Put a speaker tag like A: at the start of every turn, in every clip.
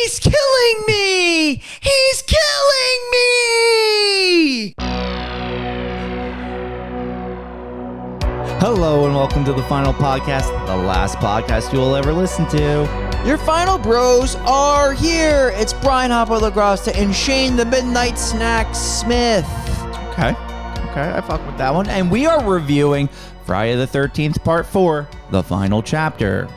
A: He's killing me! He's killing me!
B: Hello and welcome to the final podcast, the last podcast you will ever listen to.
A: Your final bros are here. It's Brian Hopper LaGrossa and Shane the Midnight Snack Smith.
B: Okay, I fuck with that one. And we are reviewing Friday the 13th, Part 4, the final chapter.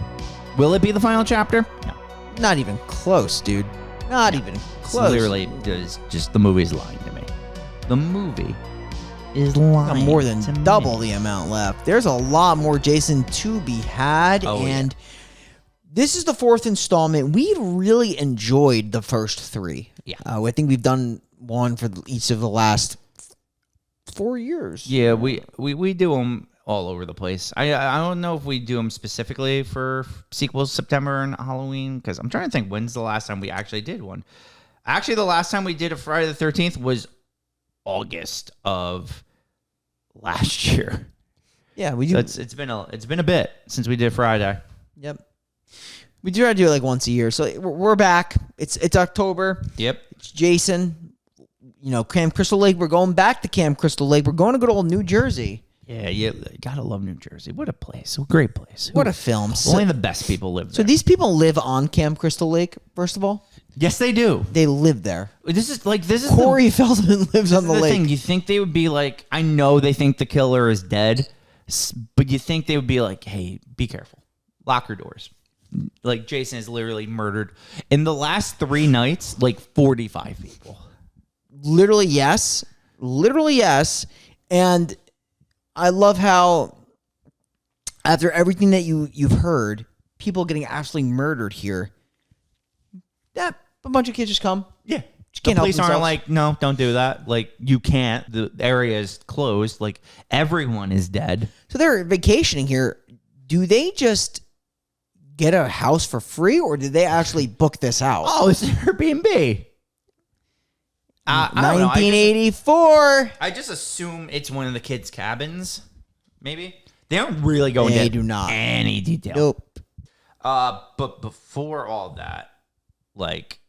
B: Will it be the final chapter? No.
A: Not even close, dude. Not even close.
B: Literally, just the movie's lying to me. The movie is lying.
A: Got more than
B: to
A: double
B: me.
A: the amount left. There's a lot more Jason to be had, and this is the fourth installment. We really enjoyed the first three.
B: Yeah.
A: I think we've done one for each of the last 4 years.
B: Yeah, we do them all over the place. I don't know if we do them specifically for sequels, September and Halloween, because I'm trying to think when's the last time we actually did one. Actually, the last time we did a Friday the 13th was August of last year.
A: Yeah, we do.
B: So it's been a bit since we did Friday.
A: Yep. We try to do it like once a year. So we're back. It's October.
B: Yep.
A: It's Jason. Camp Crystal Lake. We're going back to Camp Crystal Lake. We're going to good old New Jersey.
B: Yeah, gotta love New Jersey. What a place. What a great place.
A: What a film.
B: Only the best people live there.
A: So these people live on Camp Crystal Lake, first of all?
B: Yes, they do.
A: They live there.
B: This is
A: Corey Feldman lives on the lake.
B: Thing. You think they would be like, I know they think the killer is dead, but you think they would be like, hey, be careful. Lock your doors. Like, Jason has literally murdered, in the last 3 nights, like 45 people.
A: Literally, yes. And I love how, after everything that you've heard, people getting absolutely murdered here, that a bunch of kids just come.
B: Yeah.
A: The
B: Police aren't like, no, don't do that. Like, you can't. The area is closed. Like, everyone is dead.
A: So they're vacationing here. Do they just get a house for free, or did they actually book this house?
B: Oh, it's Airbnb. I don't know.
A: 1984.
B: I just assume it's one of the kids' cabins, maybe. They don't really go into
A: do not.
B: any detail.
A: Nope.
B: But before all that, like,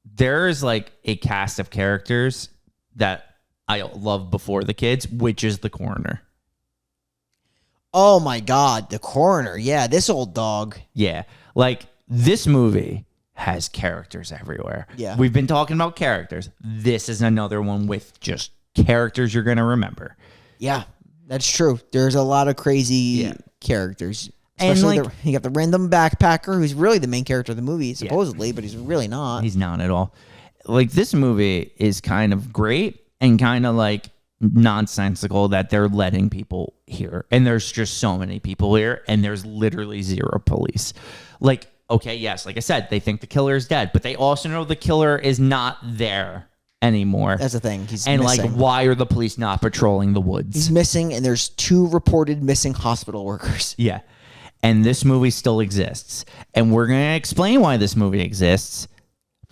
B: there's like a cast of characters that I love before the kids, which is the coroner.
A: Oh my God, the coroner. Yeah, this old dog.
B: Yeah, like, this movie has characters everywhere.
A: Yeah.
B: We've been talking about characters. This is another one with just characters you're going to remember.
A: Yeah, that's true. There's a lot of crazy characters.
B: And,
A: Especially
B: like,
A: you got the random backpacker who's really the main character of the movie, supposedly, but he's really not.
B: He's not at all. Like, this movie is kind of great and kind of like nonsensical that they're letting people here. And there's just so many people here, and there's literally zero police. Like, okay, yes, like I said, they think the killer is dead, but they also know the killer is not there anymore.
A: That's the thing. He's
B: and
A: missing.
B: like, why are the police not patrolling the woods?
A: He's missing, and there's 2 reported missing hospital workers.
B: Yeah. And this movie still exists. And we're going to explain why this movie exists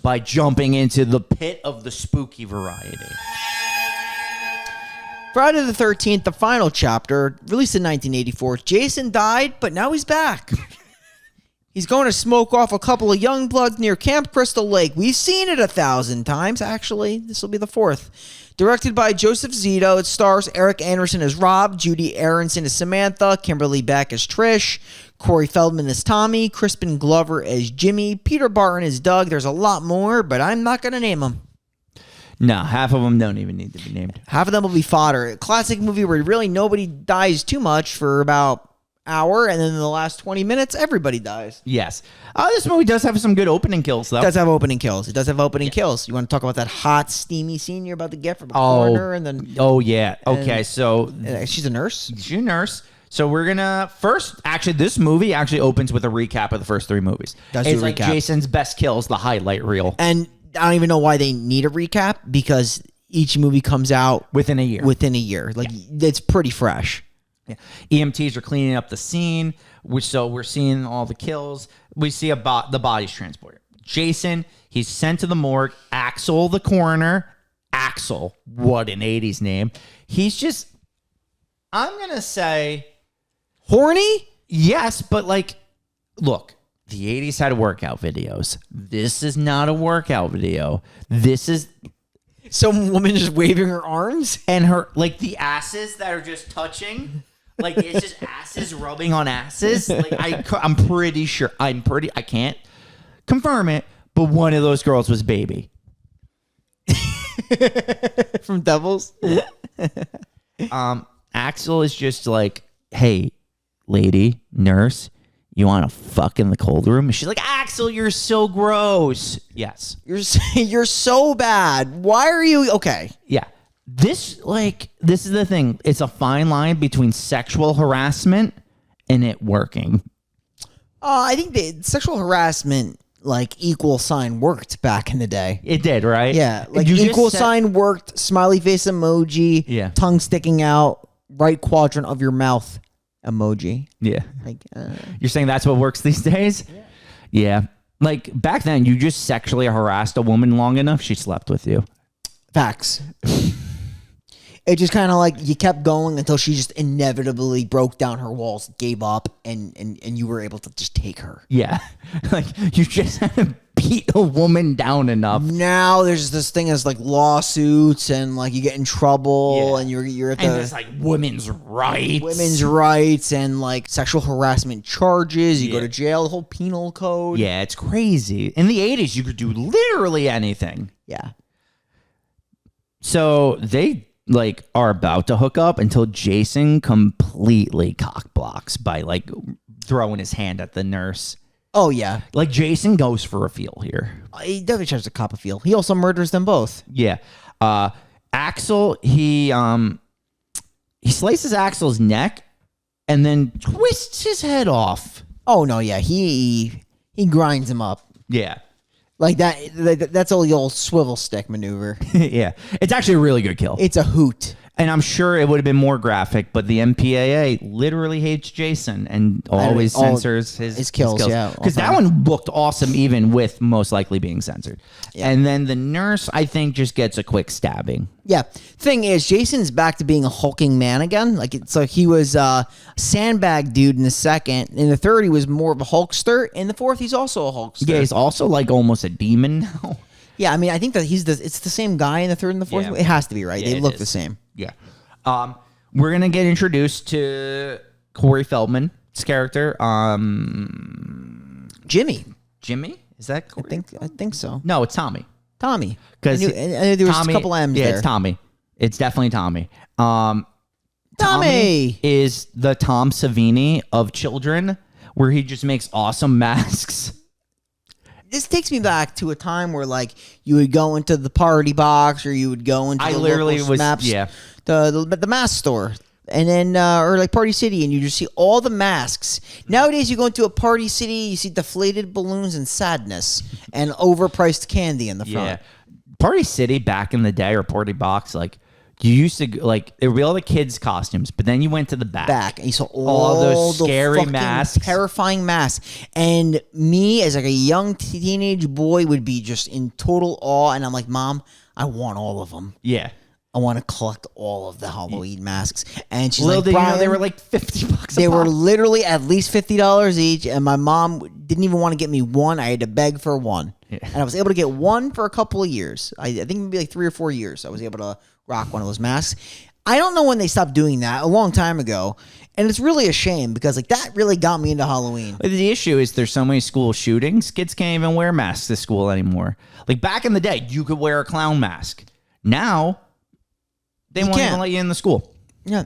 B: by jumping into the pit of the spooky variety.
A: Friday the 13th, the final chapter, released in 1984. Jason died, but now he's back. He's going to smoke off a couple of young bloods near Camp Crystal Lake. We've seen it 1,000 times. Actually, this will be the 4th. Directed by Joseph Zito, it stars Eric Anderson as Rob, Judy Aronson as Samantha, Kimberly Beck as Trish, Corey Feldman as Tommy, Crispin Glover as Jimmy, Peter Barton as Doug. There's a lot more, but I'm not going to name them.
B: No, half of them don't even need to be named.
A: Half of them will be fodder. A classic movie where really nobody dies too much for about hour, and then in the last 20 minutes, everybody dies.
B: Yes. This movie does have some good opening kills, though.
A: It does have opening kills. kills. You want to talk about that hot, steamy scene you're about to get from a coroner, and then...
B: Oh, yeah. Okay, so...
A: she's a nurse?
B: She's a nurse. So we're going to... First, actually, this movie actually opens with a recap of the first 3 movies.
A: It's
B: like
A: recap.
B: Jason's best kills, the highlight reel.
A: And I don't even know why they need a recap, because each movie comes out...
B: Within a year.
A: Like, it's pretty fresh.
B: Yeah. EMTs are cleaning up the scene, so we're seeing all the kills. We see the bodies transported. Jason, he's sent to the morgue. Axel, the coroner. Axel, what an 80s name. He's just, I'm going to say...
A: Horny?
B: Yes, but like, look, the 80s had workout videos. This is not a workout video. This is
A: some woman just waving her arms
B: and her like the asses that are just touching. Like it's just asses rubbing on asses. Like I'm pretty sure. I can't confirm it, but one of those girls was Baby
A: from Devils.
B: Axel is just like, hey, lady nurse, you want to fuck in the cold room? And she's like, Axel, you're so gross. Yes,
A: you're so bad. Why are you okay?
B: Yeah. This is the thing. It's a fine line between sexual harassment and it working.
A: I think the sexual harassment, like equal sign, worked back in the day.
B: It did, right?
A: Yeah, like equal sign worked. Smiley face emoji.
B: Yeah.
A: Tongue sticking out. Right quadrant of your mouth emoji.
B: Yeah.
A: Like
B: you're saying that's what works these days? Yeah. Like back then, you just sexually harassed a woman long enough, she slept with you.
A: Facts. It just kind of like you kept going until she just inevitably broke down her walls, gave up, and you were able to just take her.
B: Yeah. Like you just had to beat a woman down enough.
A: Now there's this thing as like lawsuits and like you get in trouble and you're at
B: and it's like women's rights
A: and like sexual harassment charges. You go to jail, the whole penal code.
B: Yeah, it's crazy. In the 80s, you could do literally anything.
A: Yeah.
B: So they like are about to hook up until Jason completely cock blocks by like throwing his hand at the nurse.
A: Oh yeah,
B: like Jason goes for a feel here.
A: He definitely tries to cop a feel. He also murders them both.
B: Yeah, Axel he slices Axel's neck and then twists his head off.
A: Oh no, yeah, he grinds him up.
B: Yeah.
A: Like that's all the old swivel stick maneuver.
B: Yeah. It's actually a really good kill.
A: It's a hoot.
B: And I'm sure it would have been more graphic, but the MPAA literally hates Jason and always censors his kills. Yeah, because that one looked awesome even with most likely being censored. Yeah. And then the nurse, I think, just gets a quick stabbing.
A: Yeah. Thing is, Jason's back to being a hulking man again. Like it's like he was a sandbag dude in the second. In the third, he was more of a Hulkster. In the fourth, he's also a Hulkster.
B: Yeah, he's also like almost a demon now.
A: Yeah, I mean, I think that it's the same guy in the third and the fourth. Yeah. It has to be, right? They look the same.
B: Yeah. We're gonna get introduced to Corey Feldman's character.
A: Jimmy.
B: Jimmy? Is that Corey?
A: I think so.
B: No, it's Tommy.
A: Tommy.
B: Because
A: there was a couple M's there.
B: Yeah, it's Tommy. It's definitely Tommy.
A: Tommy
B: is the Tom Savini of children, where he just makes awesome masks.
A: This takes me back to a time where, like, you would go into the party box or you would go into the mask store, and then or like Party City, and you just see all the masks. Nowadays, you go into a Party City, you see deflated balloons and sadness and overpriced candy in the front.
B: Yeah, Party City back in the day, or Party Box, like. You used to, like, there would be all the kids' costumes, but then you went to the back.
A: And you saw all
B: those scary masks.
A: Terrifying masks. And me, as like a young teenage boy, would be just in total awe. And I'm like, Mom, I want all of them.
B: Yeah.
A: I want to collect all of the Halloween masks. And she's
B: like,
A: Brian,
B: they were like $50
A: They were literally at least $50 each. And my mom didn't even want to get me one. I had to beg for one. Yeah. And I was able to get one for a couple of years. I think maybe like 3 or 4 years. I was able to rock one of those masks. I don't know when they stopped doing that, a long time ago. And it's really a shame because like that really got me into Halloween.
B: But the issue is there's so many school shootings, kids can't even wear masks to school anymore. Like back in the day, you could wear a clown mask. Now, they won't even let you in the school.
A: Yeah.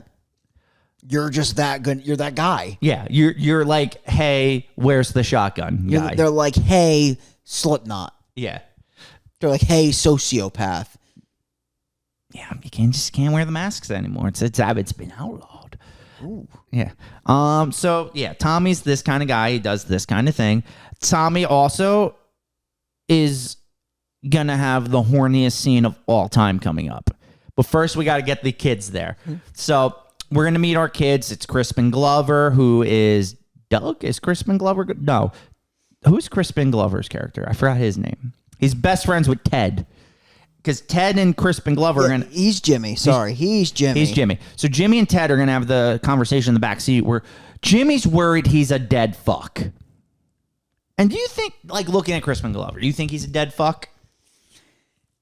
A: You're just that good. You're that guy.
B: Yeah. You're like, hey, where's the shotgun guy?
A: They're like, hey, Slipknot.
B: Yeah.
A: They're like, hey, sociopath.
B: Yeah, you can't wear the masks anymore. It's been outlawed.
A: Ooh.
B: Yeah. So yeah, Tommy's this kind of guy. He does this kind of thing. Tommy also is gonna have the horniest scene of all time coming up. But first, we got to get the kids there. So we're gonna meet our kids. It's Crispin Glover, who is Doug. Is Crispin Glover? No. Who's Crispin Glover's character? I forgot his name. He's best friends with Ted. Because Ted and Crispin Glover are going to...
A: He's Jimmy. Sorry, he's Jimmy.
B: He's Jimmy. So Jimmy and Ted are going to have the conversation in the back seat where Jimmy's worried he's a dead fuck. And do you think, like, looking at Crispin Glover, do you think he's a dead fuck?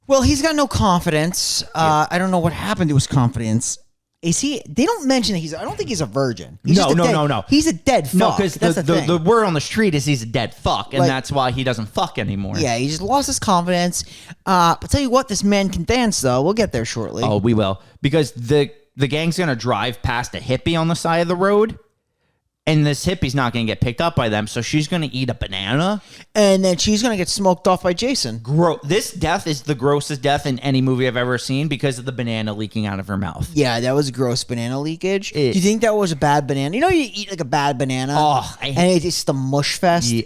A: Well, he's got no confidence. I don't know what happened to his confidence. Is he? They don't mention that I don't think he's a virgin. He's
B: No.
A: He's a dead fuck.
B: No, because
A: that's
B: the word on the street is he's a dead fuck, and
A: Like-
B: that's why he doesn't fuck anymore.
A: Yeah, he just lost his confidence. But tell you what, this man can dance, though. We'll get there shortly.
B: Oh, we will. Because the gang's going to drive past a hippie on the side of the road, and this hippie's not going to get picked up by them, so she's going to eat a banana.
A: And then she's going to get smoked off by Jason.
B: This death is the grossest death in any movie I've ever seen because of the banana leaking out of her mouth.
A: Yeah, that was gross banana leakage. Do you think that was a bad banana? You know, you eat like a bad banana, and it's just a mush fest.
B: Yeah.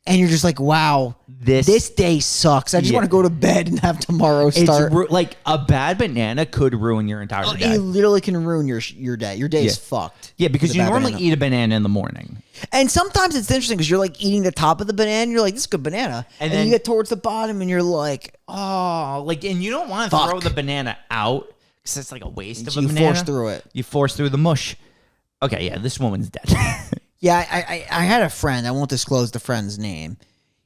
A: And you're just like, wow, this day sucks. I just want to go to bed and have tomorrow start.
B: It's like a bad banana could ruin your entire day.
A: It literally can ruin your day. Your day is fucked.
B: Yeah, because
A: with a
B: you
A: bad
B: normally
A: banana.
B: eat a banana in the morning.
A: And sometimes it's interesting because you're like eating the top of the banana and you're like, this is a good banana. And then you get towards the bottom and you're like,
B: oh, like, and you don't want to throw the banana out because it's like a waste of a banana.
A: You force through it.
B: You force through the mush. Okay, yeah, this woman's dead.
A: Yeah, I had a friend. I won't disclose the friend's name.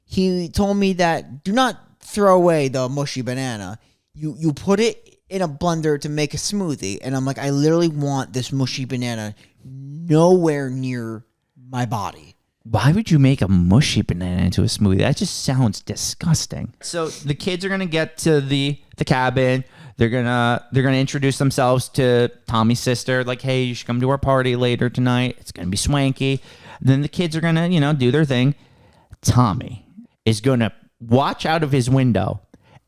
A: He told me that do not throw away the mushy banana. You put it in a blender to make a smoothie. And I'm like, I literally want this mushy banana nowhere near my body.
B: Why would you make a mushy banana into a smoothie? That just sounds disgusting. So the kids are gonna get to the cabin. They're gonna introduce themselves to Tommy's sister. Like, hey, you should come to our party later tonight. It's gonna be swanky. Then the kids are gonna, do their thing. Tommy is gonna watch out of his window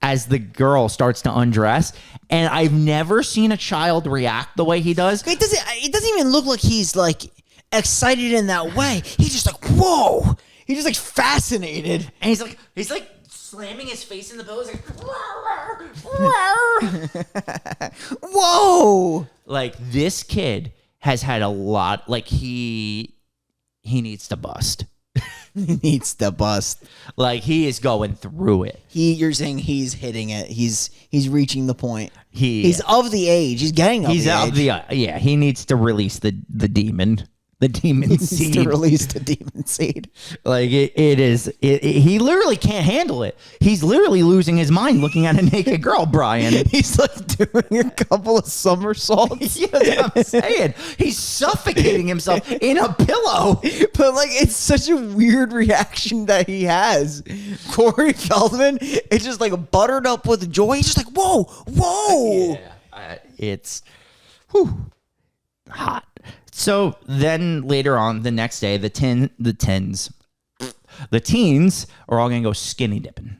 B: as the girl starts to undress, and I've never seen a child react the way he does.
A: It doesn't even look like he's like excited in that way. He's just like, whoa. He's just like fascinated.
B: And he's like slamming his face in the pillows, like,
A: whoa.
B: like this kid has had a lot. Like he needs to bust.
A: He needs to bust.
B: Like he is going through it.
A: You're saying he's hitting it. He's reaching the point.
B: He's
A: of the age. He's getting of the age.
B: Yeah. He needs to release the demon. The demon seed.
A: To release the demon seed.
B: Like he literally can't handle it. He's literally losing his mind looking at a naked girl, Brian.
A: He's like doing a couple of somersaults.
B: Yeah, that's what I'm saying. He's suffocating himself in a pillow.
A: But like, it's such a weird reaction that he has. Corey Feldman, it's just like buttered up with joy. He's just like, whoa.
B: Yeah, it's hot. So then later on the next day, the teens are all gonna go skinny dipping.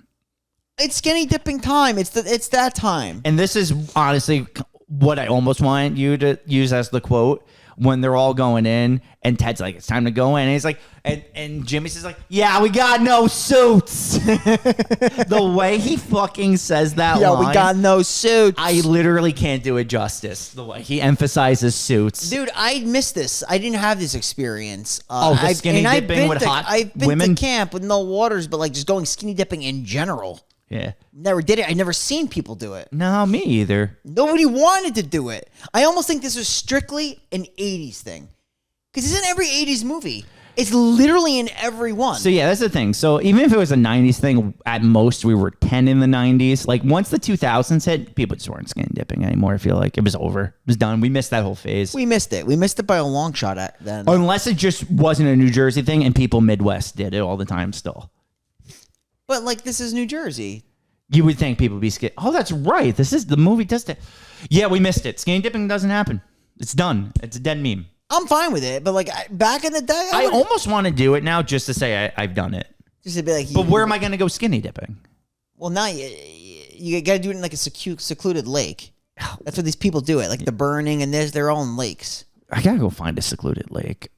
A: It's skinny dipping time. It's that time.
B: And this is honestly what I almost want you to use as the quote when they're all going in, and Ted's like, it's time to go in. And he's like, and Jimmy says like, yeah, we got no suits. The way he fucking says that line,
A: we got no suits.
B: I literally can't do it justice. The way he emphasizes suits.
A: Dude, I missed this. I didn't have this experience.
B: The skinny dipping with hot
A: I've been
B: women?
A: to camp with no waters, but like just going skinny dipping in general.
B: Yeah.
A: Never did it. I never seen people do it.
B: No, me either.
A: Nobody wanted to do it. I almost think this was strictly an 80s thing. Because it's in every 80s movie. It's literally in every one.
B: So yeah, that's the thing. So even if it was a 90s thing, at most we were 10 in the 90s. Like once the 2000s hit, people just weren't skin dipping anymore. I feel like it was over. It was done. We missed that whole phase.
A: We missed it. We missed it by a long shot at then.
B: Unless it just wasn't a New Jersey thing and people Midwest did it all the time still.
A: But like, this is New Jersey.
B: You would think people would be skinny. Oh, that's right. The movie does that. Yeah, we missed it. Skinny dipping doesn't happen. It's done. It's a dead meme.
A: I'm fine with it, but like back in the day,
B: I almost want to do it now just to say I've done it.
A: Just to be like,
B: but where am I going to go skinny dipping?
A: Well, now you got to do it in like a secluded lake. That's what these people do it, like the burning, and there's their own lakes.
B: I gotta go find a secluded lake.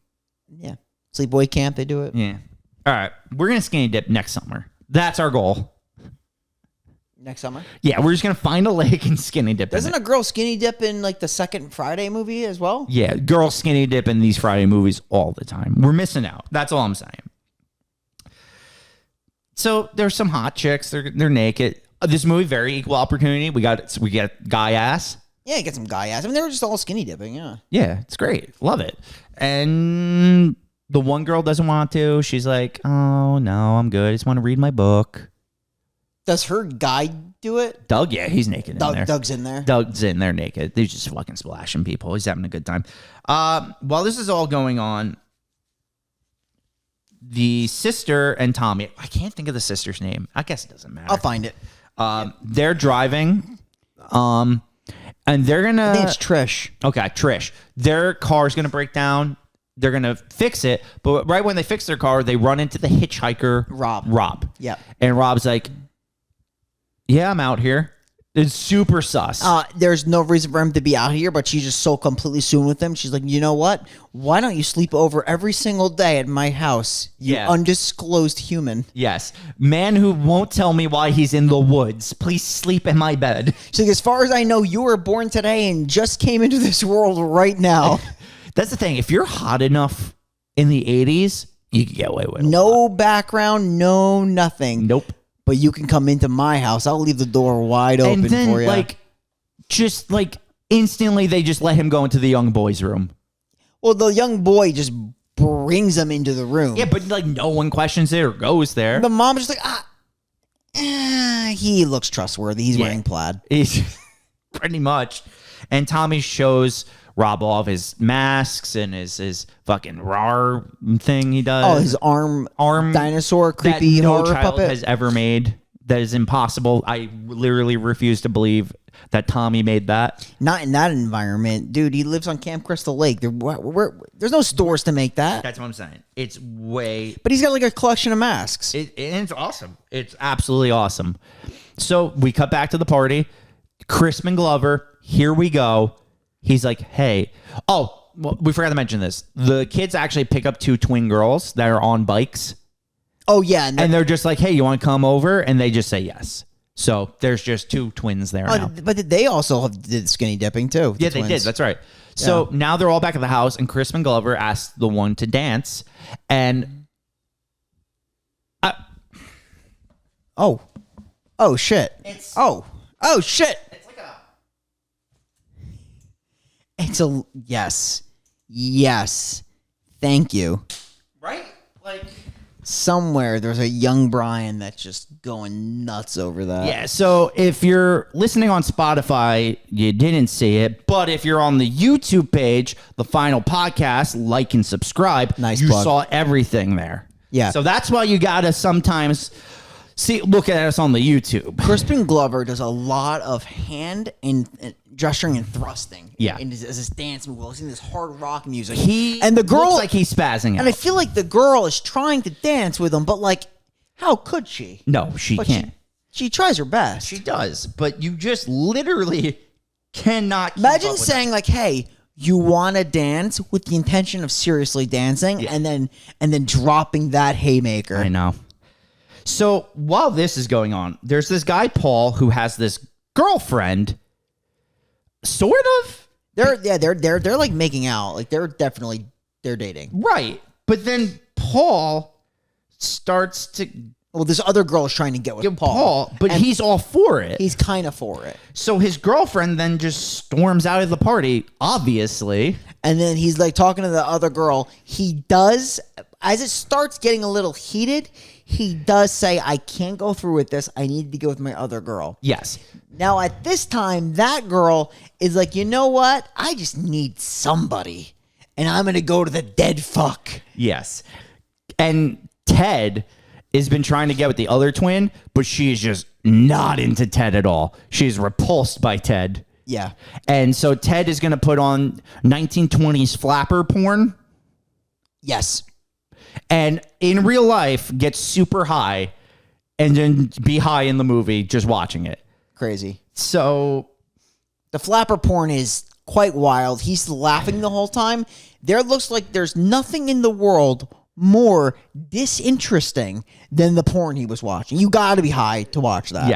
A: Yeah, sleepaway camp, they do it.
B: Yeah. All right, we're gonna skinny dip next summer. That's our goal.
A: Next summer?
B: Yeah, we're just gonna find a lake and skinny dip.
A: Doesn't a girl skinny dip in like the second Friday movie as well?
B: Yeah, girls skinny dip in these Friday movies all the time. We're missing out. That's all I'm saying. So there's some hot chicks. They're naked. This movie very equal opportunity. We get guy ass.
A: Yeah, you get some guy ass. I mean, they were just all skinny dipping. Yeah.
B: Yeah, it's great. Love it. And The one girl doesn't want to. She's like, oh, no, I'm good. I just want to read my book.
A: Does her guide do it?
B: Doug, yeah, he's naked in there.
A: Doug's in there.
B: Doug's in there naked. They're just fucking splashing people. He's having a good time. While this is all going on, the sister and Tommy, I can't think of the sister's name. I guess it doesn't matter.
A: I'll find it.
B: They're driving, and they're going to...
A: I think it's Trish.
B: Okay, Trish. Their car's going to break down. They're going to fix it. But right when they fix their car, they run into the hitchhiker, Rob.
A: Yeah.
B: And Rob's like, yeah, I'm out here. It's super sus.
A: There's no reason for him to be out here, but she's just so completely soon with him. She's like, you know what? Why don't you sleep over every single day at my house, you undisclosed human?
B: Yes. Man who won't tell me why he's in the woods. Please sleep in my bed.
A: She's like, as far as I know, you were born today and just came into this world right now.
B: That's the thing. If you're hot enough in the 80s, you can get away with it.
A: No background, no nothing.
B: Nope.
A: But you can come into my house. I'll leave the door wide open
B: and then,
A: for you.
B: Just instantly, they just let him go into the young boy's room.
A: Well, the young boy just brings him into the room.
B: Yeah, but no one questions it or goes there.
A: The mom's just like, he looks trustworthy. He's wearing plaid.
B: He's pretty much. And Tommy shows Rob all of his masks and his fucking rar thing he does.
A: Oh, his arm dinosaur creepy
B: that no
A: horror
B: child
A: puppet
B: has ever made. That is impossible. I literally refuse to believe that Tommy made that.
A: Not in that environment, dude. He lives on Camp Crystal Lake. There's no stores to make that.
B: That's what I'm saying. It's way.
A: But he's got like a collection of masks.
B: It's awesome. It's absolutely awesome. So we cut back to the party. Crispin Glover. Here we go. He's like, hey. Oh, well, we forgot to mention this. The kids actually pick up two twin girls that are on bikes.
A: Oh, yeah.
B: And they're just like, hey, you want to come over? And they just say yes. So there's just two twins there now.
A: But they also did skinny dipping, too.
B: Yeah, they did. That's right. So now they're all back at the house, and Crispin Glover asks the one to dance. And...
A: Oh, shit. Oh, shit. It's a yes. Thank you.
B: Right?
A: Somewhere there's a young Brian that's just going nuts over that.
B: Yeah, so if you're listening on Spotify, you didn't see it. But if you're on the YouTube page, the final podcast, like and subscribe,
A: nice
B: you
A: plug.
B: saw everything there.
A: Yeah.
B: So that's why you got to sometimes look at us on the YouTube.
A: Crispin Glover does a lot of hand and gesturing and thrusting.
B: Yeah.
A: In his dance move. Listening to this hard rock music.
B: And the girl looks like he's spazzing out.
A: And I feel like the girl is trying to dance with him, but how could she?
B: No, she can't.
A: She tries her best.
B: She does, but you just literally cannot keep
A: Imagine
B: up with
A: saying hey, you want to dance with the intention of seriously dancing, and then dropping that haymaker.
B: I know. So while this is going on, there's this guy, Paul, who has this girlfriend, sort of.
A: They're like making out. They're dating.
B: Right. But then Paul starts to...
A: Well, this other girl is trying to get with Paul.
B: But he's all for it.
A: He's kind of for it.
B: So his girlfriend then just storms out of the party, obviously.
A: And then he's talking to the other girl. He does, as it starts getting a little heated, he does say, I can't go through with this. I need to go with my other girl.
B: Yes.
A: Now, at this time, that girl is like, you know what? I just need somebody. And I'm going to go to the dead fuck.
B: Yes. And Ted has been trying to get with the other twin, but she is just not into Ted at all. She's repulsed by Ted.
A: Yeah.
B: And so Ted is going to put on 1920s flapper porn.
A: Yes.
B: And in real life, get super high and then be high in the movie just watching it.
A: Crazy.
B: So
A: the flapper porn is quite wild. He's laughing the whole time. There looks like there's nothing in the world more disinteresting than the porn he was watching. You got to be high to watch that.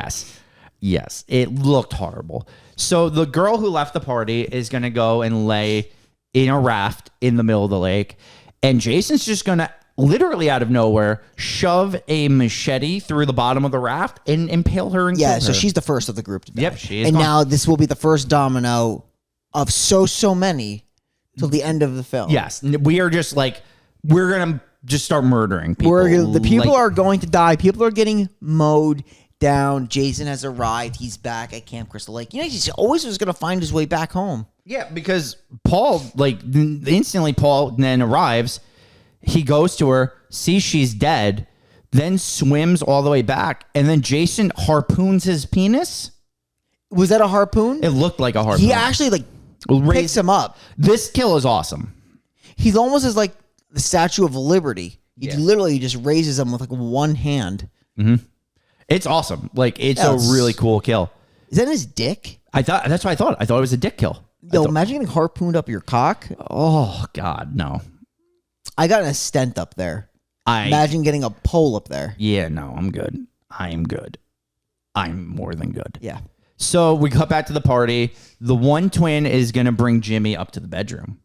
B: Yes. It looked horrible. So the girl who left the party is going to go and lay in a raft in the middle of the lake. And Jason's just going to literally out of nowhere shove a machete through the bottom of the raft and impale her and kill her.
A: So she's the first of the group to die.
B: Yep, she is.
A: And
B: gone.
A: now this will be the first domino of so many till the end of the film.
B: Yes. We are just we're gonna just start murdering people.
A: The people are going to die. People are getting mowed down. Jason has arrived. He's back at Camp Crystal Lake. He always was going to find his way back home.
B: Yeah, because Paul, instantly Paul then arrives. He goes to her, sees she's dead, then swims all the way back, and then Jason harpoons his penis.
A: Was that a harpoon?
B: It looked like a harpoon.
A: He actually picks him up.
B: This kill is awesome.
A: He's almost as like the Statue of Liberty. He literally just raises him with like one hand.
B: Mm-hmm. It's awesome. It's a really cool kill.
A: Is that his dick?
B: That's what I thought. I thought it was a dick kill.
A: Yo, imagine getting harpooned up your cock.
B: Oh God, no.
A: I got a stent up there. Imagine getting a pole up there.
B: Yeah, no, I'm good. I am good. I'm more than good.
A: Yeah.
B: So we cut back to the party. The one twin is going to bring Jimmy up to the bedroom.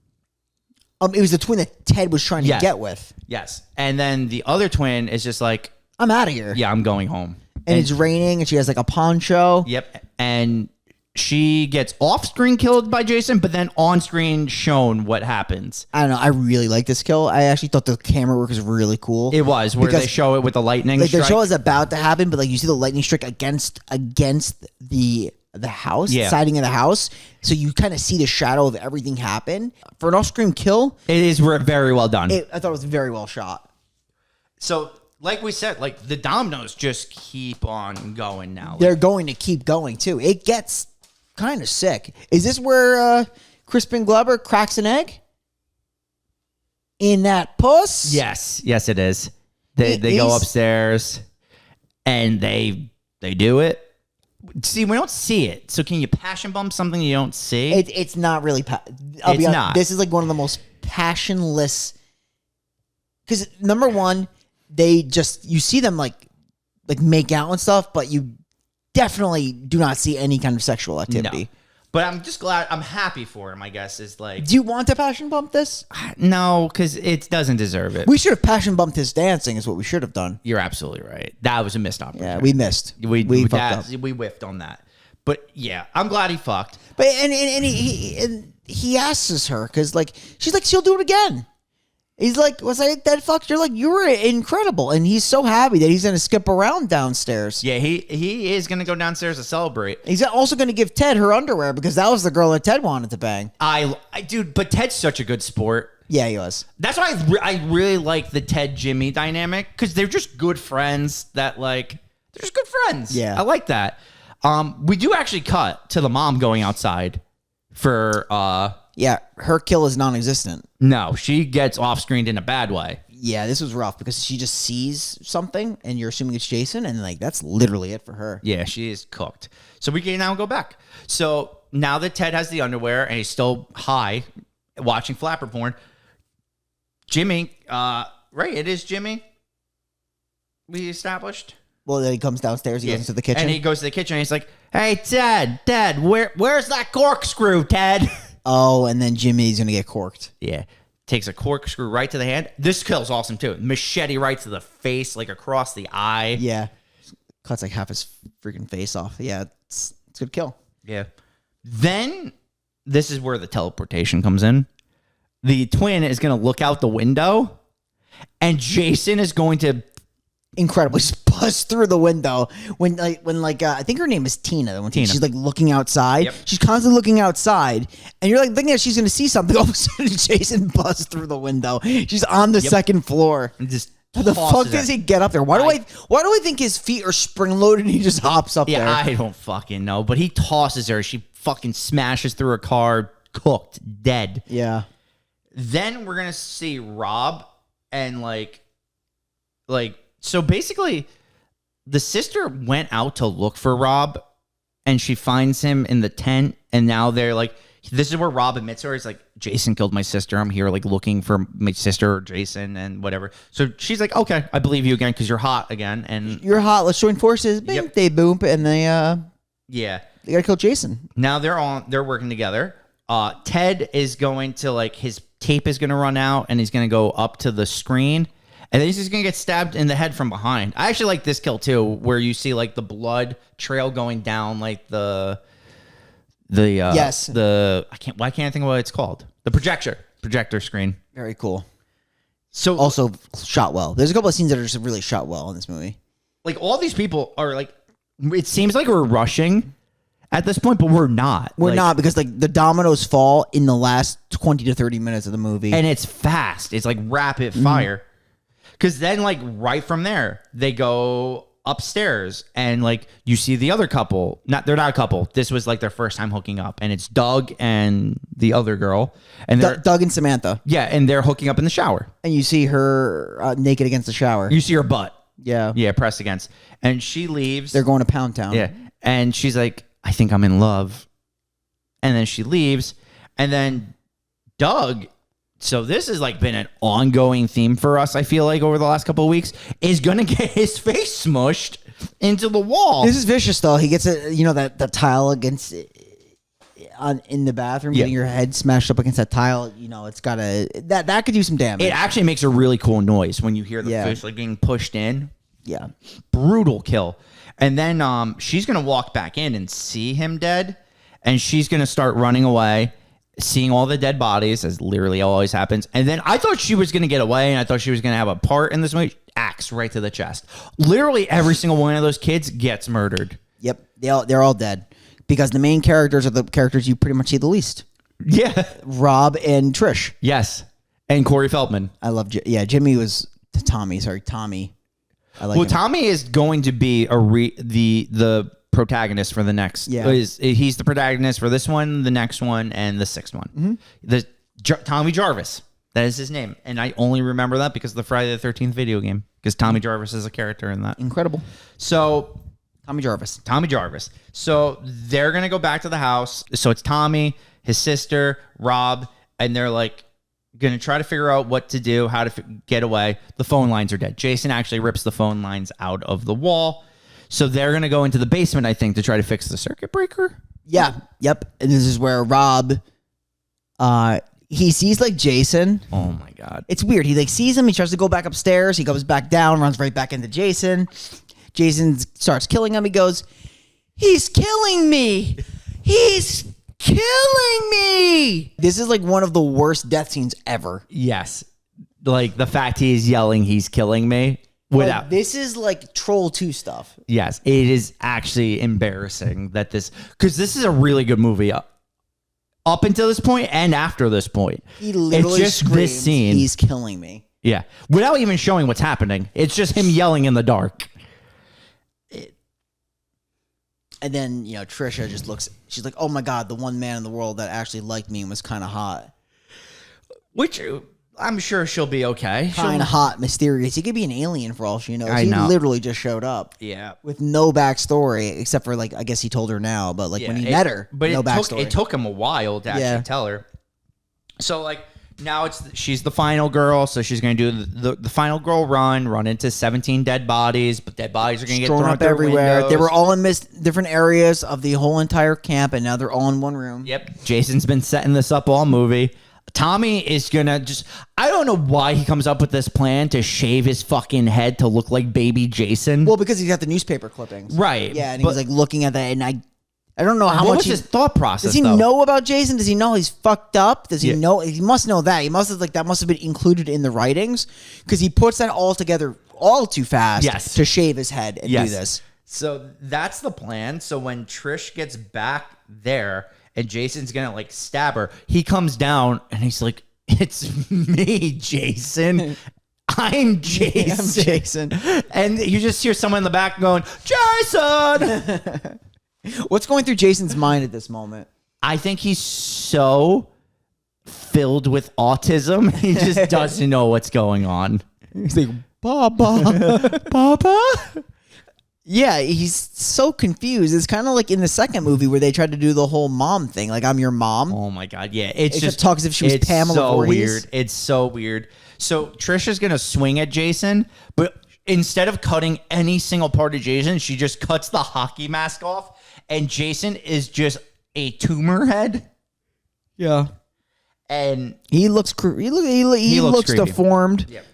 A: It was the twin that Ted was trying to get with.
B: Yes. And then the other twin is just like,
A: I'm out of here.
B: Yeah, I'm going home.
A: And it's raining and she has like a poncho.
B: Yep. And she gets off-screen killed by Jason, but then on-screen shown what happens.
A: I don't know. I really like this kill. I actually thought the camera work was really cool.
B: It was, where they show it with the lightning strike.
A: The show is about to happen, but you see the lightning strike against the house, siding of the house. So you kind of see the shadow of everything happen. For an off-screen kill.
B: It is very well done.
A: I thought it was very well shot.
B: So, like we said, the dominoes just keep on going now.
A: They're going to keep going, too. It gets kind of sick. Is this where Crispin Glover cracks an egg? In that puss?
B: Yes, it is. They go upstairs and they do it. See, we don't see it. So can you passion bump something you don't see?
A: It's not really. It's not. This is one of the most passionless. Because number one, you see them make out and stuff, but you definitely do not see any kind of sexual activity.
B: No. But I'm just glad. I'm happy for him, I guess, is Do
A: you want to passion bump this?
B: No, because it doesn't deserve it.
A: We should have passion bumped his dancing is what we should have done.
B: You're absolutely right. That was a missed opportunity.
A: Yeah, we missed.
B: We fucked up. We whiffed on that. But yeah, I'm glad he fucked.
A: But and he asks her because she's like, she'll do it again. He's like, was I that fucked? You're like, you were incredible. And he's so happy that he's going to skip around downstairs.
B: Yeah, he is going to go downstairs to celebrate.
A: He's also going to give Ted her underwear because that was the girl that Ted wanted to bang.
B: Dude, but Ted's such a good sport.
A: Yeah, he was.
B: That's why I really like the Ted-Jimmy dynamic because they're just good friends they're just good friends.
A: Yeah.
B: I like that. We do actually cut to the mom going outside for...
A: Yeah, her kill is non-existent.
B: No, she gets off-screened in a bad way.
A: Yeah, this was rough because she just sees something and you're assuming it's Jason and that's literally it for her.
B: Yeah, she is cooked. So we can now go back. So now that Ted has the underwear and he's still high watching flapper porn, Jimmy, right, it is Jimmy we established.
A: Well, then he comes downstairs, he goes into the kitchen.
B: And he goes to the kitchen and he's like, hey, Ted, where's that corkscrew, Ted?
A: Oh, and then Jimmy's going to get corked.
B: Yeah. Takes a corkscrew right to the hand. This kill's awesome, too. Machete right to the face, across the eye.
A: Yeah. Cuts half his freaking face off. Yeah, it's a good kill.
B: Yeah. Then, this is where the teleportation comes in. The twin is going to look out the window, and Jason is going to...
A: incredibly bust through the window when I think her name is Tina. When she's looking outside,
B: yep.
A: She's constantly looking outside, and you're thinking that she's going to see something. All of a sudden, Jason busts through the window. She's on the second floor.
B: And just
A: how the fuck does he get up there? Why do I think his feet are spring loaded and he just hops up there?
B: Yeah, I don't fucking know. But he tosses her. She fucking smashes through her car, cooked, dead.
A: Yeah.
B: Then we're gonna see Rob and so basically, the sister went out to look for Rob, and she finds him in the tent, and now they're this is where Rob admits to her. He's like, Jason killed my sister. I'm here looking for my sister or Jason and whatever. So she's like, okay, I believe you again because you're hot again. And
A: you're hot. Let's join forces. Bing,
B: yep.
A: They boom, and they
B: yeah.
A: They gotta kill Jason.
B: Now they're working together. Ted is going to his tape is gonna run out, and he's gonna go up to the screen. And then he's just going to get stabbed in the head from behind. I actually like this kill, too, where you see, the blood trail going down,
A: yes.
B: Why can't I think of what it's called? The projector screen.
A: Very cool.
B: So
A: Also shot well. There's a couple of scenes that are just really shot well in this movie.
B: like all these people are like, it seems like we're rushing at this point, but we're not.
A: We're not, because like the dominoes fall in the last 20 to 30 minutes of the movie.
B: And it's fast. It's like rapid fire. Because then like right from there, they go upstairs and like you see the other couple. They're not a couple. This was like their first time hooking up, and it's Doug and the other girl. And they're
A: Doug and Samantha.
B: yeah, and they're hooking up in the shower.
A: And you see her naked against the shower.
B: You see her butt.
A: Yeah.
B: Pressed against. And she leaves.
A: They're going to Pound Town.
B: Yeah. And she's like, I think I'm in love. And then she leaves. And then Doug, so this has like been an ongoing theme for us, I feel like, over the last couple of weeks, is going to get his face smushed into the wall.
A: This is vicious, though. He gets that tile against in the bathroom, getting your head smashed up against that tile. It's got that could do some damage.
B: It actually makes a really cool noise when you hear the face like being pushed in.
A: Yeah.
B: Brutal kill. And then she's going to walk back in and see him dead. And she's going to start running away, seeing all the dead bodies, as literally always happens. And then I thought she was going to get away, and I thought she was going to have a part in this movie. Axe right to the chest. Literally every single one of those kids gets murdered.
A: Yep. They're all dead. Because the main characters are the characters you pretty much see the least.
B: Yeah.
A: Rob and Trish.
B: Yes. And Corey Feldman.
A: I love Jimmy was Tommy. Sorry, Tommy. I like him.
B: Tommy is going to be the protagonist for the next.
A: Yeah.
B: He's the protagonist for this one, the next one, and the sixth one. Tommy Jarvis. That is his name. And I only remember that because of the Friday the 13th video game. Because Tommy Jarvis is a character in that.
A: Incredible.
B: So
A: Tommy Jarvis.
B: So they're going to go back to the house. So it's Tommy, his sister, Rob, and they're like going to try to figure out what to do, how to get away. The phone lines are dead. Jason actually rips the phone lines out of the wall. So they're going to go into the basement, I think, to try to fix the circuit breaker.
A: Yeah. Yep. And this is where Rob, he sees like Jason.
B: Oh my God.
A: It's weird. He like sees him. He tries to go back upstairs. He goes back down, runs right back into Jason. Jason starts killing him. He goes, he's killing me. He's killing me. This is like one of the worst death scenes ever.
B: Yes. Like the fact he is yelling, he's killing me. Without
A: this is like Troll 2 stuff.
B: Yes, it is actually embarrassing that because this is a really good movie up until this point and after this point.
A: He literally
B: it's just
A: screams,
B: this scene.
A: He's killing me.
B: Yeah, without even showing what's happening. It's just him yelling in the dark.
A: And then, Trisha just looks, she's like, oh my God, the one man in the world that actually liked me and was kind of hot.
B: Which I'm sure she'll be okay.
A: Kind of hot, mysterious. He could be an alien for all she knows.
B: I
A: He
B: know.
A: literally just showed up.
B: Yeah.
A: With no backstory, except for like, I guess he told her now, but like when he met her,
B: but
A: no backstory.
B: It took him a while to actually tell her. So like now she's the final girl, so she's going to do the final girl run into 17 dead bodies, but dead bodies are going to get thrown
A: up
B: out their
A: everywhere.
B: windows.
A: They were all in different areas of the whole entire camp, and now they're all in one room.
B: Yep. Jason's been setting this up all movie. Tommy is gonna I don't know why he comes up with this plan to shave his fucking head to look like baby Jason.
A: Well, because he's got the newspaper clippings.
B: Right.
A: Yeah, and he was like looking at that, and I don't know how
B: what
A: much
B: was his thought process.
A: Does he know about Jason? Does he know he's fucked up? Does he know? He must know that. He must have that must have been included in the writings because he puts that all together all too fast to shave his head and do this.
B: So that's the plan. So when Trish gets back there and Jason's gonna like stab her, he comes down and he's like, "It's me, Jason. I'm Jason."
A: I'm Jason.
B: And you just hear someone in the back going, "Jason."
A: What's going through Jason's mind at this moment?
B: I think he's so filled with autism, he just doesn't know what's going on.
A: He's like, Papa, Papa. Yeah, he's so confused. It's kind of like in the second movie where they tried to do the whole mom thing, like I'm your mom.
B: Oh my God, yeah. It's just
A: talks as if she was Pamela
B: so
A: Voorhees.
B: weird. It's so weird. So Trisha's gonna swing at Jason, but instead of cutting any single part of Jason, she just cuts the hockey mask off, and Jason is just a tumor head.
A: Yeah,
B: and
A: he looks he looks
B: creepy.
A: deformed.
B: Yep.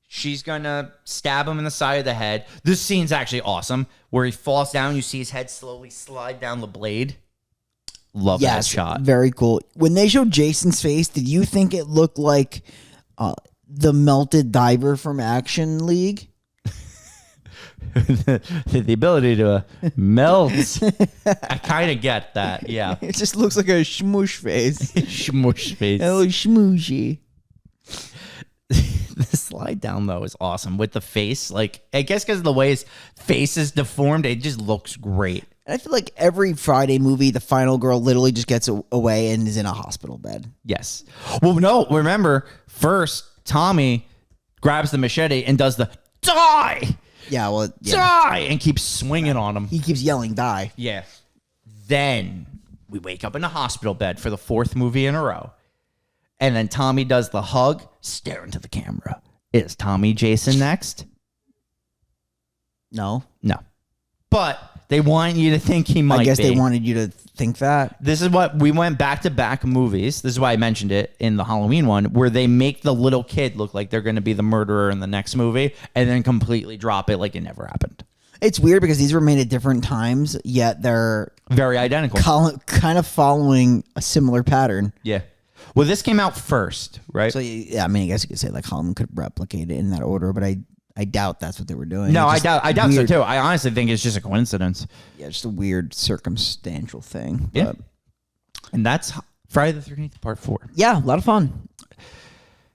B: She's gonna stab him in the side of the head. This scene's actually awesome, where he falls down. You see his head slowly slide down the blade. Love that shot.
A: Very cool. When they showed Jason's face, did you think it looked like the melted diver from Action League.
B: The ability to melt. I kind of get that. Yeah.
A: It just looks like a shmoosh face.
B: Shmush face.
A: Oh, shmooshy.
B: The slide down though is awesome with the face. Like, I guess because of the way his face is deformed, it just looks great.
A: And I feel like every Friday movie, the final girl literally just gets away and is in a hospital bed.
B: Yes. Well, no, remember, first, Tommy grabs the machete and does the die,
A: Yeah, well, yeah.
B: die, and keeps swinging on him.
A: He keeps yelling, die.
B: Yeah. Then we wake up in a hospital bed for the 4th movie in a row. And then Tommy does the hug, staring to the camera. Is Tommy Jason next?
A: No.
B: No. But they want you to think he might be.
A: I guess they wanted you to think that.
B: This is what we went back-to-back movies. This is why I mentioned it in the Halloween one, where they make the little kid look like they're going to be the murderer in the next movie and then completely drop it like it never happened.
A: It's weird because these were made at different times, yet they're
B: Very identical.
A: kind of following a similar pattern.
B: Yeah. Well, this came out first, right?
A: So, yeah, I mean, I guess you could say like Halloween could replicate it in that order, but I doubt that's what they were doing.
B: No, I
A: It's
B: doubt
A: just
B: so
A: weird.
B: too. I honestly think it's just a coincidence.
A: Yeah, just a weird circumstantial thing.
B: Yeah.
A: But
B: And that's Friday the 13th, part 4.
A: yeah, a lot of fun.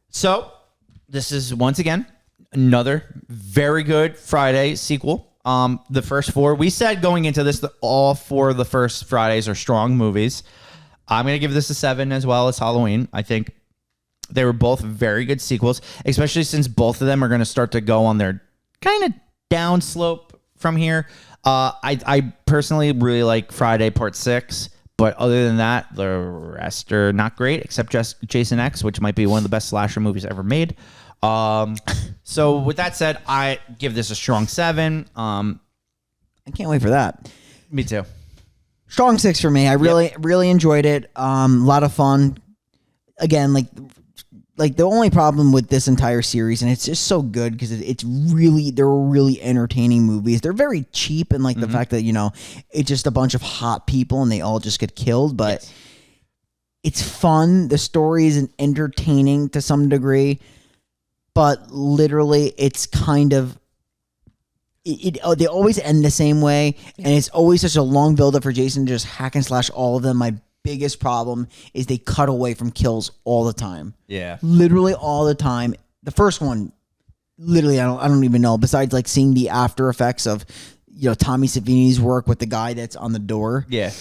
B: So this is once again another very good Friday sequel. The first 4, we said going into this that all 4 of the first Fridays are strong movies. I'm going to give this a 7 as well as Halloween. I think they were both very good sequels, especially since both of them are going to start to go on their kind of down slope from here. I personally really like Friday Part 6, but other than that, the rest are not great, except just Jason X, which might be one of the best slasher movies ever made. So with that said, I give this a strong 7.
A: I can't wait for that.
B: Me too.
A: Strong 6 for me. I really enjoyed it. A lot of fun. Again, like the only problem with this entire series, and it's just so good because they're really entertaining movies. They're very cheap, and like the fact that it's just a bunch of hot people and they all just get killed, but it's fun. The story is entertaining to some degree, but literally it's kind of they always end the same way, and it's always such a long buildup for Jason to just hack and slash all of them. My biggest problem is they cut away from kills all the time.
B: Yeah.
A: Literally all the time. The first one, literally, I don't even know. Besides, like seeing the after effects of, Tommy Savini's work with the guy that's on the door.
B: Yeah.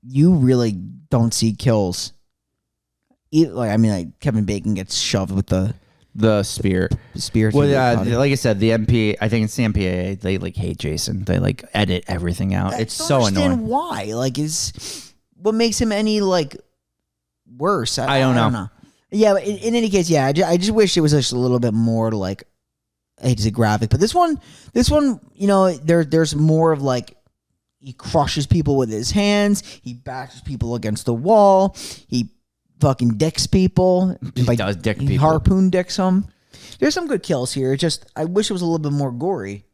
A: You really don't see kills. Like Kevin Bacon gets shoved with the
B: spear.
A: spear.
B: Well, like I said, the MP, I think it's the MPAA. They like hate Jason. They like edit everything out. It's so annoying.
A: Why? Like, what makes him any like worse?
B: I don't know.
A: Yeah, but in any case, yeah, I just wish it was just a little bit more like, I hate to say graphic, but this one, there's more of like, he crushes people with his hands. He bashes people against the wall. He fucking dicks people.
B: He does dick
A: He
B: people.
A: harpoon dicks them. There's some good kills here. It's just, I wish it was a little bit more gory,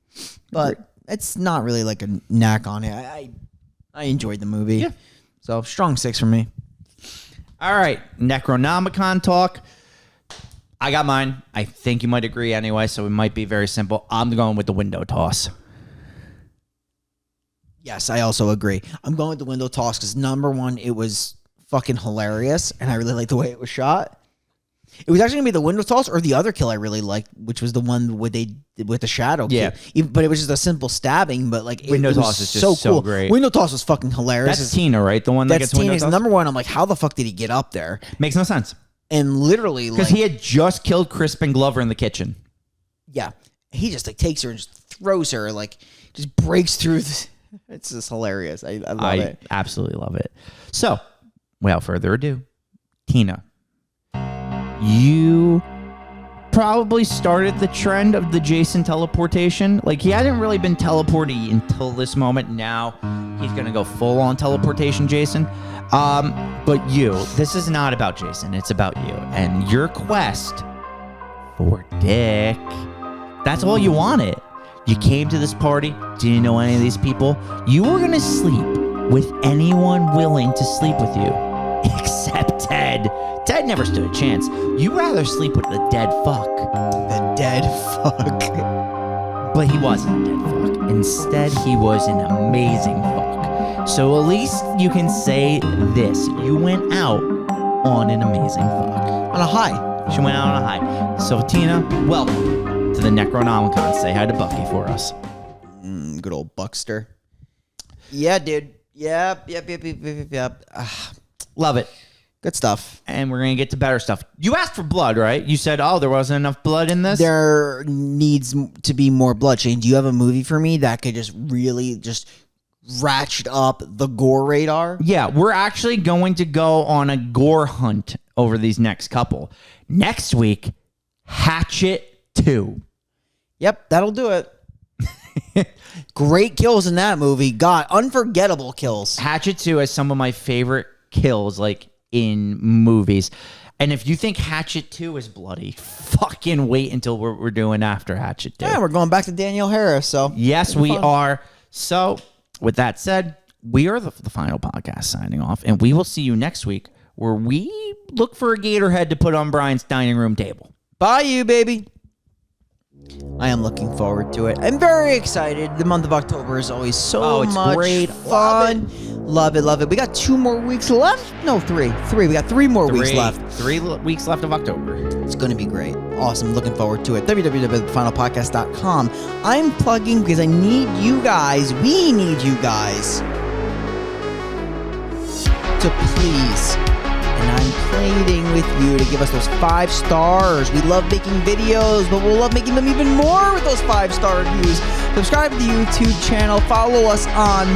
A: but it's not really like a knack on it. I enjoyed the movie.
B: Yeah.
A: So strong 6 for me.
B: All right, Necronomicon talk. I got mine. I think you might agree anyway, so it might be very simple. I'm going with the window toss.
A: Yes, I also agree. I'm going with the window toss because number one, it was fucking hilarious, and I really liked the way it was shot. It was actually gonna be the window toss or the other kill I really liked, which was the one with the shadow.
B: Yeah,
A: kill. But it was just a simple stabbing. But like
B: window
A: it
B: toss
A: was
B: is just so
A: cool.
B: great.
A: Window toss was fucking hilarious.
B: That's Tina, right? The one that
A: That's
B: gets window
A: Tina's
B: toss.
A: number one. I'm like, how the fuck did he get up there?
B: Makes no sense.
A: And literally,
B: Because he had just killed Crispin Glover in the kitchen.
A: Yeah, he just like takes her and just throws her, like just breaks through. It's just hilarious. I love it.
B: I absolutely love it. So, without further ado, Tina, you probably started the trend of the Jason teleportation. Like, he hadn't really been teleporting until this moment. Now he's gonna go full on teleportation, Jason. But this is not about Jason. It's about you and your quest for Dick. That's all you wanted. You came to this party, didn't know any of these people. You were gonna sleep with anyone willing to sleep with you, except Ted. Ted never stood a chance. You'd rather sleep with the dead fuck.
A: The dead fuck.
B: But he wasn't a dead fuck. Instead, he was an amazing fuck. So at least you can say this. You went out on an amazing fuck.
A: On a high.
B: She went out on a high. So Tina, welcome to the Necronomicon. Say hi to Bucky for us.
A: Good old Buckster. Yeah, dude. Yep.
B: Love it.
A: Good stuff.
B: And we're going to get to better stuff. You asked for blood, right? You said, oh, there wasn't enough blood in this?
A: There needs to be more blood. Shane, do you have a movie for me that could just really just ratchet up the gore radar?
B: Yeah, we're actually going to go on a gore hunt over these next couple. Next week, Hatchet 2.
A: Yep, that'll do it. Great kills in that movie. God, unforgettable kills.
B: Hatchet 2 is some of my favorite kills, like, in movies. And if you think Hatchet 2 is bloody, fucking wait until we're doing after Hatchet 2.
A: Yeah, we're going back to Danielle Harris, so.
B: Yes, we are. So, with that said, we are the final podcast signing off, and we will see you next week where we look for a gator head to put on Brian's dining room table.
A: Bye, you baby. I am looking forward to it. I'm very excited. The month of October is always so much
B: great.
A: fun. Love it. We got 2 more weeks left. No, 3. We got 3 more weeks left.
B: 3 weeks left of October.
A: It's going to be great. Awesome. Looking forward to it. www.thefinalpodcast.com. I'm plugging because I need you guys. We need you guys to please. And I'm pleading with you to give us those 5 stars. We love making videos, but we'll love making them even more with those 5-star reviews. Subscribe to the YouTube channel. Follow us on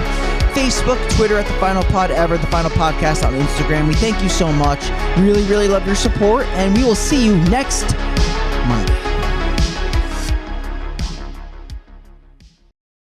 A: Facebook, Twitter at The Final Pod Ever, The Final Podcast on Instagram. We thank you so much. Really, really love your support, and we will see you next Monday.